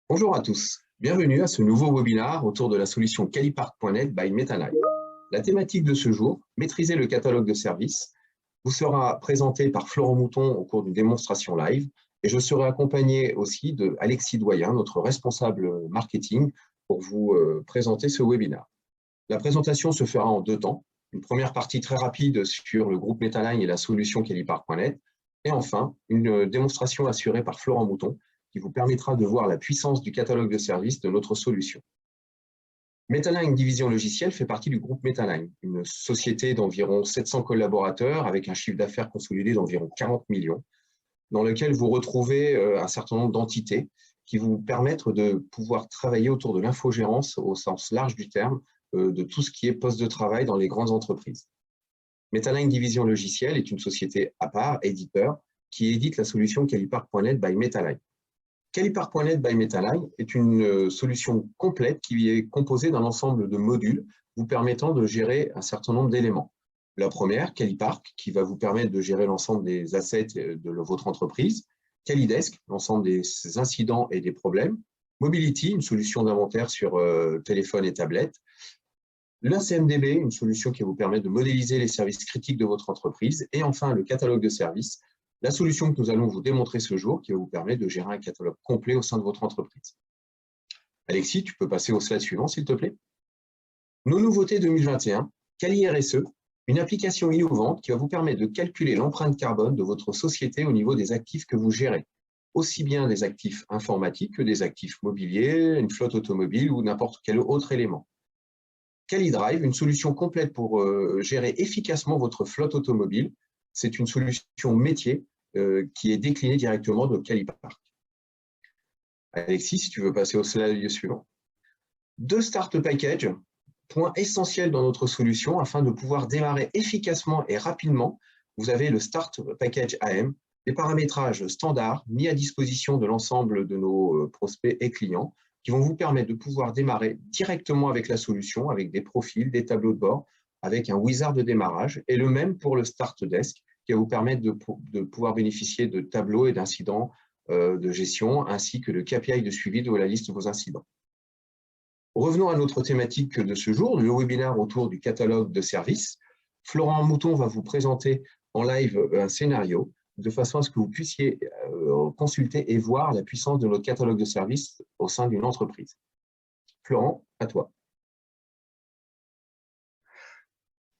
Bonjour à tous, bienvenue à ce nouveau webinaire autour de la solution Calipark.net by Metaline. La thématique de ce jour, maîtriser le catalogue de services, vous sera présentée par Florent Mouton au cours d'une démonstration live et je serai accompagné aussi de Alexis Doyen, notre responsable marketing, pour vous présenter ce webinaire. La présentation se fera en deux temps. Une première partie très rapide sur le groupe Metaline et la solution Calipark.net et enfin une démonstration assurée par Florent Mouton qui vous permettra de voir la puissance du catalogue de services de notre solution. Metaline Division Logicielle fait partie du groupe Metaline, une société d'environ 700 collaborateurs avec un chiffre d'affaires consolidé d'environ 40 millions, dans lequel vous retrouvez un certain nombre d'entités qui vous permettent de pouvoir travailler autour de l'infogérance au sens large du terme, de tout ce qui est poste de travail dans les grandes entreprises. Metaline Division Logicielle est une société à part, éditeur, qui édite la solution Calipark.net by Metaline. Calipark.net by Metaline est une solution complète qui est composée d'un ensemble de modules vous permettant de gérer un certain nombre d'éléments. La première, Calipark, qui va vous permettre de gérer l'ensemble des assets de votre entreprise. Calidesk, l'ensemble des incidents et des problèmes. Mobility, une solution d'inventaire sur téléphone et tablette. La CMDB, une solution qui vous permet de modéliser les services critiques de votre entreprise. Et enfin, le catalogue de services, la solution que nous allons vous démontrer ce jour qui va vous permettre de gérer un catalogue complet au sein de votre entreprise. Alexis, tu peux passer au slide suivant, s'il te plaît. Nos nouveautés 2021, Cali RSE, une application innovante qui va vous permettre de calculer l'empreinte carbone de votre société au niveau des actifs que vous gérez, aussi bien des actifs informatiques que des actifs mobiliers, une flotte automobile ou n'importe quel autre élément. CaliDrive, une solution complète pour gérer efficacement votre flotte automobile. C'est une solution métier qui est déclinée directement de Calipark. Alexis, si tu veux passer au slide suivant. Deux Start Package, point essentiel dans notre solution afin de pouvoir démarrer efficacement et rapidement. Vous avez le Start Package AM, des paramétrages standards mis à disposition de l'ensemble de nos prospects et clients qui vont vous permettre de pouvoir démarrer directement avec la solution, avec des profils, des tableaux de bord, avec un wizard de démarrage, et le même pour le Start Desk, qui va vous permettre de pouvoir bénéficier de tableaux et d'incidents de gestion, ainsi que de KPI de suivi de la liste de vos incidents. Revenons à notre thématique de ce jour, le webinaire autour du catalogue de services. Florent Mouton va vous présenter en live un scénario de façon à ce que vous puissiez consulter et voir la puissance de notre catalogue de services au sein d'une entreprise. Florent, à toi.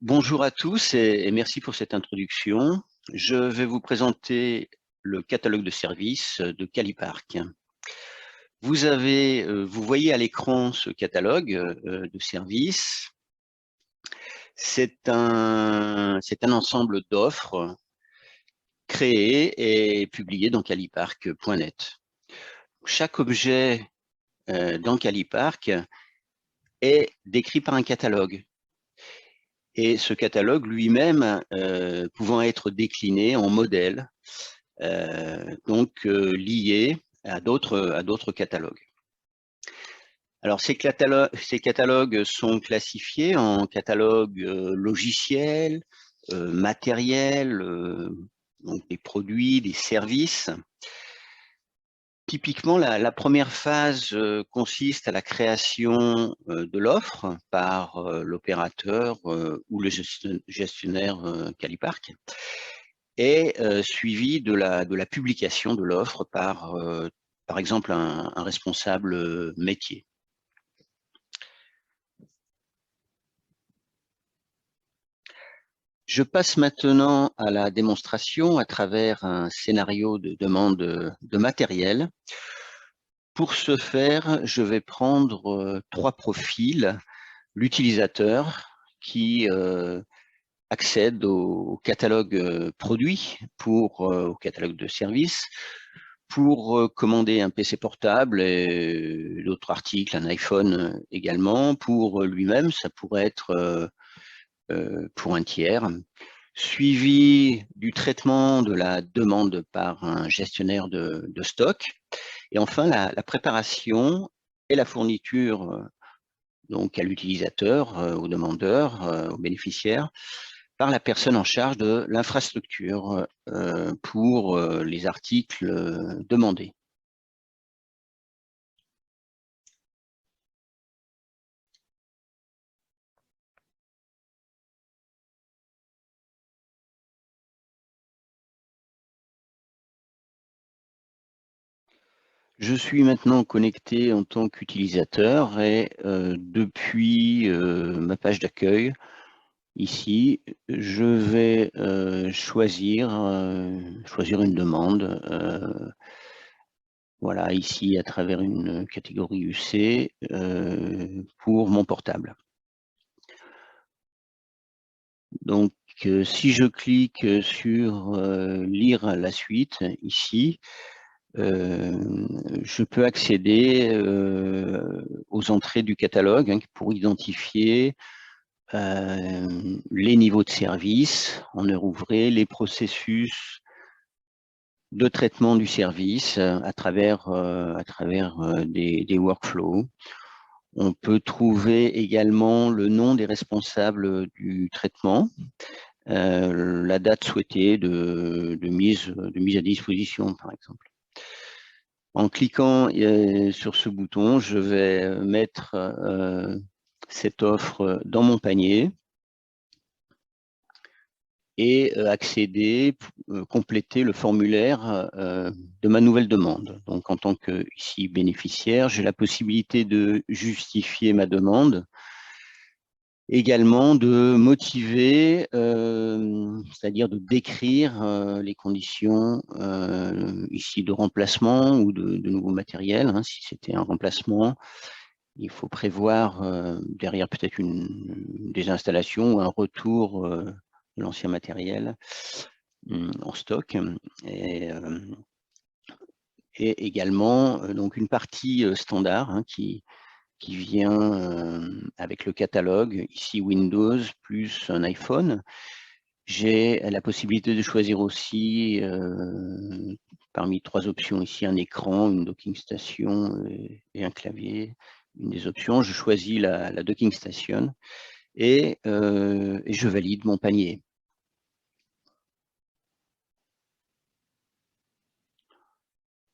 Bonjour à tous et merci pour cette introduction. Je vais vous présenter le catalogue de services de Calipark. Vous voyez à l'écran ce catalogue de services. C'est un ensemble d'offres créées et publiées dans Calipark.net. Chaque objet dans Calipark est décrit par un catalogue. Et ce catalogue lui-même pouvant être décliné en modèles, liés à d'autres catalogues. Alors ces catalogues sont classifiés en catalogues logiciels, matériels, donc des produits, des services. Typiquement, la première phase consiste à la création de l'offre par l'opérateur ou le gestionnaire Calipark et suivi de la publication de l'offre par exemple, un responsable métier. Je passe maintenant à la démonstration à travers un scénario de demande de matériel. Pour ce faire, je vais prendre trois profils. L'utilisateur qui accède au catalogue produit, au catalogue de services, pour commander un PC portable et d'autres articles, un iPhone également. Pour lui-même, ça pourrait être pour un tiers, suivi du traitement de la demande par un gestionnaire de stock, et enfin la préparation et la fourniture donc à l'utilisateur, au demandeur, au bénéficiaire, par la personne en charge de l'infrastructure pour les articles demandés. Je suis maintenant connecté en tant qu'utilisateur et depuis ma page d'accueil, ici, je vais choisir une demande. Voilà, ici, à travers une catégorie UC pour mon portable. Donc, si je clique sur lire la suite, ici, je peux accéder aux entrées du catalogue pour identifier les niveaux de service en heure ouvrée, les processus de traitement du service à travers des workflows. On peut trouver également le nom des responsables du traitement, la date souhaitée de mise à disposition, par exemple. En cliquant sur ce bouton, je vais mettre cette offre dans mon panier et accéder, compléter le formulaire de ma nouvelle demande. Donc, en tant que ici bénéficiaire, j'ai la possibilité de justifier ma demande, également de motiver, c'est-à-dire de décrire les conditions ici de remplacement ou de nouveau matériel. Si c'était un remplacement, il faut prévoir derrière peut-être une désinstallation ou un retour de l'ancien matériel en stock. Et également donc une partie standard qui vient avec le catalogue, ici Windows plus un iPhone. J'ai la possibilité de choisir aussi parmi 3 options ici un écran, une docking station et un clavier. Une des options, je choisis la docking station et je valide mon panier.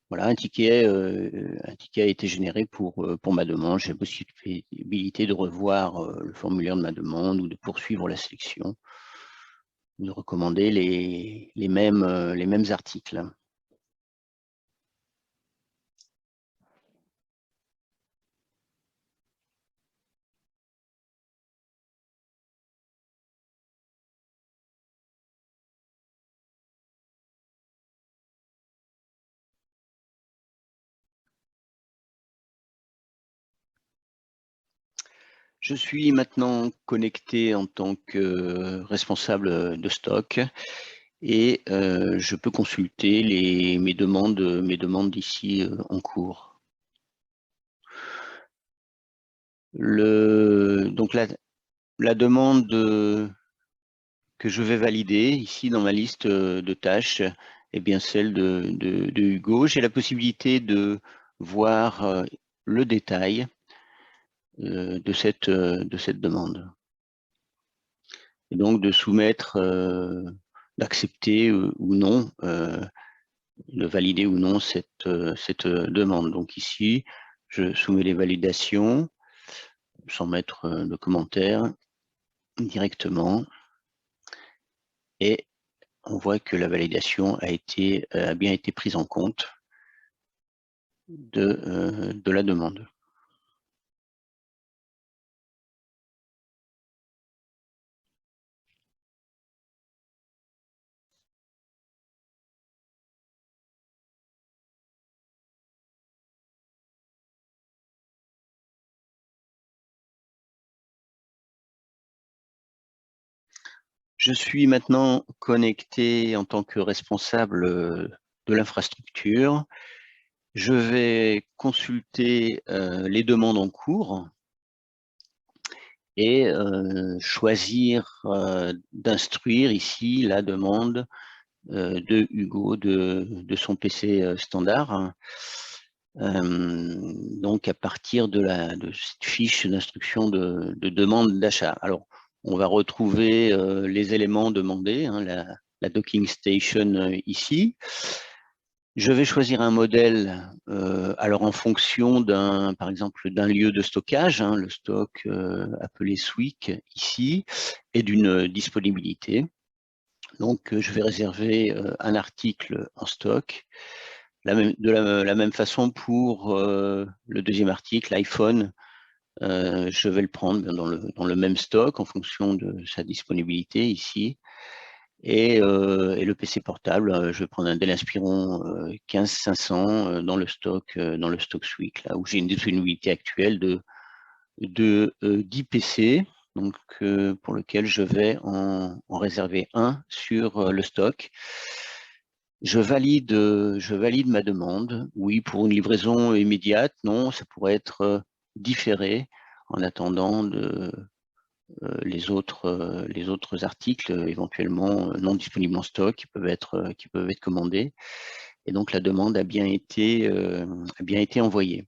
Voilà, un ticket a été généré pour ma demande. J'ai la possibilité de revoir le formulaire de ma demande ou de poursuivre la sélection, de recommander les mêmes articles. Je suis maintenant connecté en tant que responsable de stock et je peux consulter mes demandes d'ici en cours. Donc la demande que je vais valider ici dans ma liste de tâches est bien celle de Hugo. J'ai la possibilité de voir le détail de cette demande. Et donc de soumettre, d'accepter ou non, de valider ou non cette demande. Donc ici, je soumets les validations sans mettre de commentaires directement. Et on voit que la validation a bien été prise en compte de la demande. Je suis maintenant connecté en tant que responsable de l'infrastructure. Je vais consulter les demandes en cours et choisir d'instruire ici la demande de Hugo de son PC standard. Donc à partir de cette fiche d'instruction de demande d'achat. Alors, on va retrouver les éléments demandés, la docking station ici. Je vais choisir un modèle, alors en fonction par exemple d'un lieu de stockage, le stock appelé SWIC ici, et d'une disponibilité. Donc je vais réserver un article en stock. la même façon pour le deuxième article, l'iPhone, je vais le prendre dans le même stock en fonction de sa disponibilité ici. Et le PC portable, je vais prendre un Dell Inspiron 15500 dans le stock Sweek, là où j'ai une disponibilité actuelle de 10 PC, donc pour lequel je vais en réserver un sur le stock. Je valide ma demande. Oui, pour une livraison immédiate. Non, ça pourrait être différé en attendant les autres articles éventuellement non disponibles en stock qui peuvent être commandés. Et donc la demande a bien été envoyée.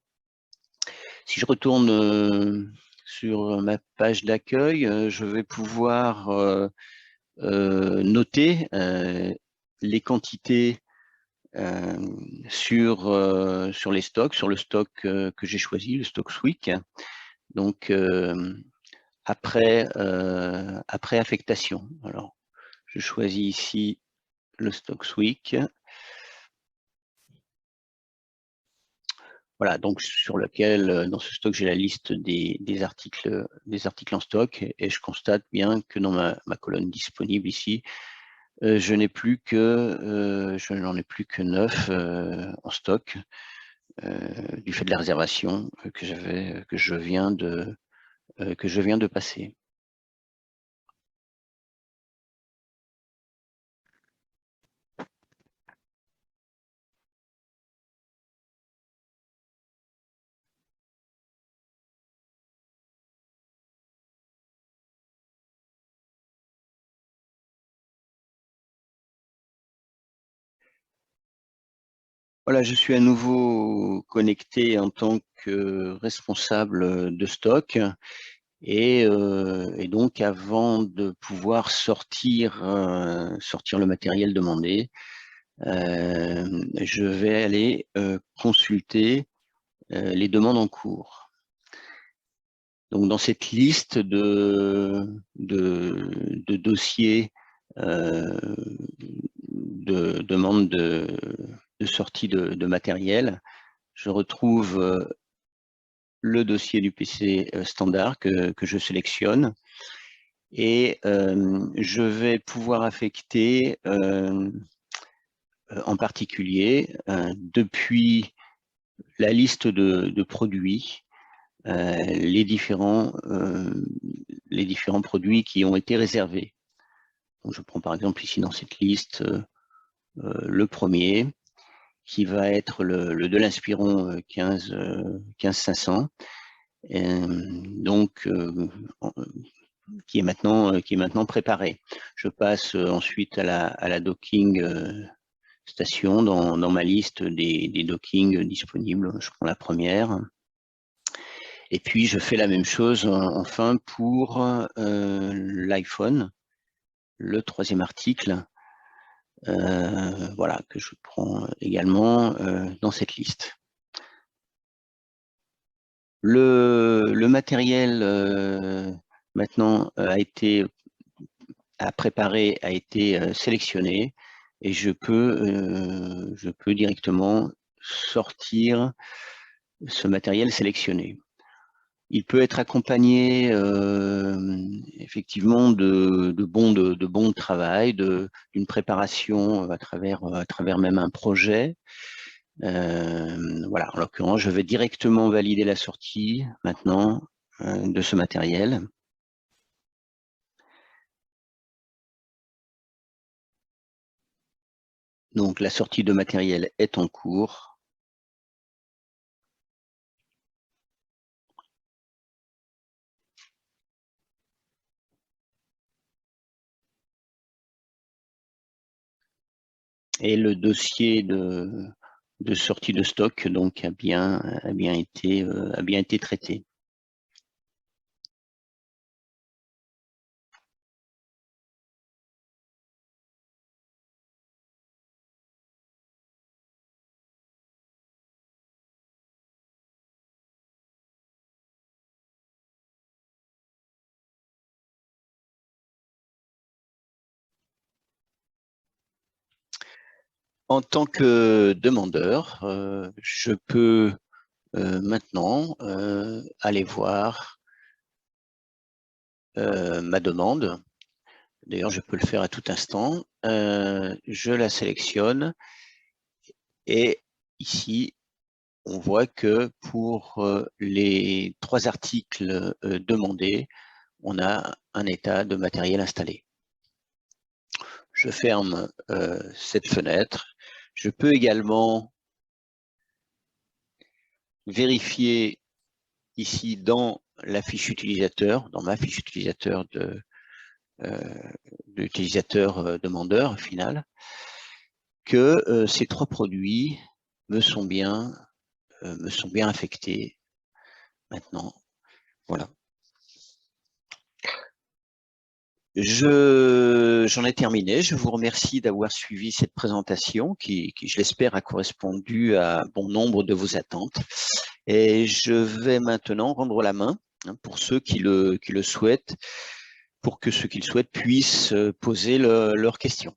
Si je retourne sur ma page d'accueil, je vais pouvoir noter les quantités sur les stocks, sur le stock que j'ai choisi, le stock Sweek. Donc après affectation. Alors je choisis ici le stock Sweek. Voilà, donc sur lequel, dans ce stock, j'ai la liste des articles en stock et je constate bien que dans ma colonne disponible ici, je n'en ai plus que 9 en stock du fait de la réservation que je viens de passer. Voilà, je suis à nouveau connecté en tant que responsable de stock et donc avant de pouvoir sortir le matériel demandé, je vais aller consulter les demandes en cours. Donc dans cette liste de dossiers de demandes de sortie de matériel, je retrouve le dossier du PC standard que je sélectionne et je vais pouvoir affecter en particulier depuis la liste de produits, les différents produits qui ont été réservés. Donc, je prends par exemple ici dans cette liste le premier, qui va être le de l'Inspiron 15500, donc qui est maintenant préparé. Je passe ensuite à la docking station dans ma liste des dockings disponibles. Je prends la première. Et puis, je fais la même chose enfin pour l'iPhone, le troisième article, voilà, que je prends également dans cette liste. Le matériel maintenant a été sélectionné et je peux directement sortir ce matériel sélectionné. Il peut être accompagné effectivement de bons de travail, d'une préparation à travers même un projet. Voilà, en l'occurrence, je vais directement valider la sortie maintenant de ce matériel. Donc la sortie de matériel est en cours. Et le dossier de sortie de stock donc a bien été traité. En tant que demandeur, je peux maintenant aller voir ma demande. D'ailleurs, je peux le faire à tout instant. Je la sélectionne et ici, on voit que pour les 3 articles demandés, on a un état de matériel installé. Je ferme cette fenêtre. Je peux également vérifier ici dans la fiche utilisateur, dans ma fiche utilisateur d'utilisateur demandeur final, que ces 3 produits me sont bien affectés maintenant. Voilà. J'en ai terminé. Je vous remercie d'avoir suivi cette présentation qui, je l'espère, a correspondu à bon nombre de vos attentes. Et je vais maintenant rendre la main pour ceux qui le souhaitent, pour que ceux qui le souhaitent puissent poser leurs questions.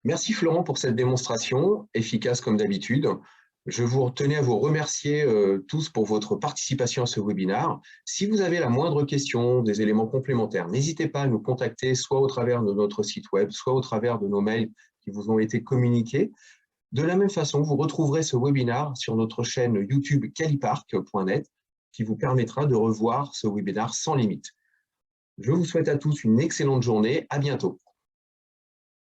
Merci Florent pour cette démonstration, efficace comme d'habitude. Je vous tenais à vous remercier tous pour votre participation à ce webinaire. Si vous avez la moindre question, des éléments complémentaires, n'hésitez pas à nous contacter, soit au travers de notre site web, soit au travers de nos mails qui vous ont été communiqués. De la même façon, vous retrouverez ce webinaire sur notre chaîne YouTube calipark.net qui vous permettra de revoir ce webinaire sans limite. Je vous souhaite à tous une excellente journée. À bientôt.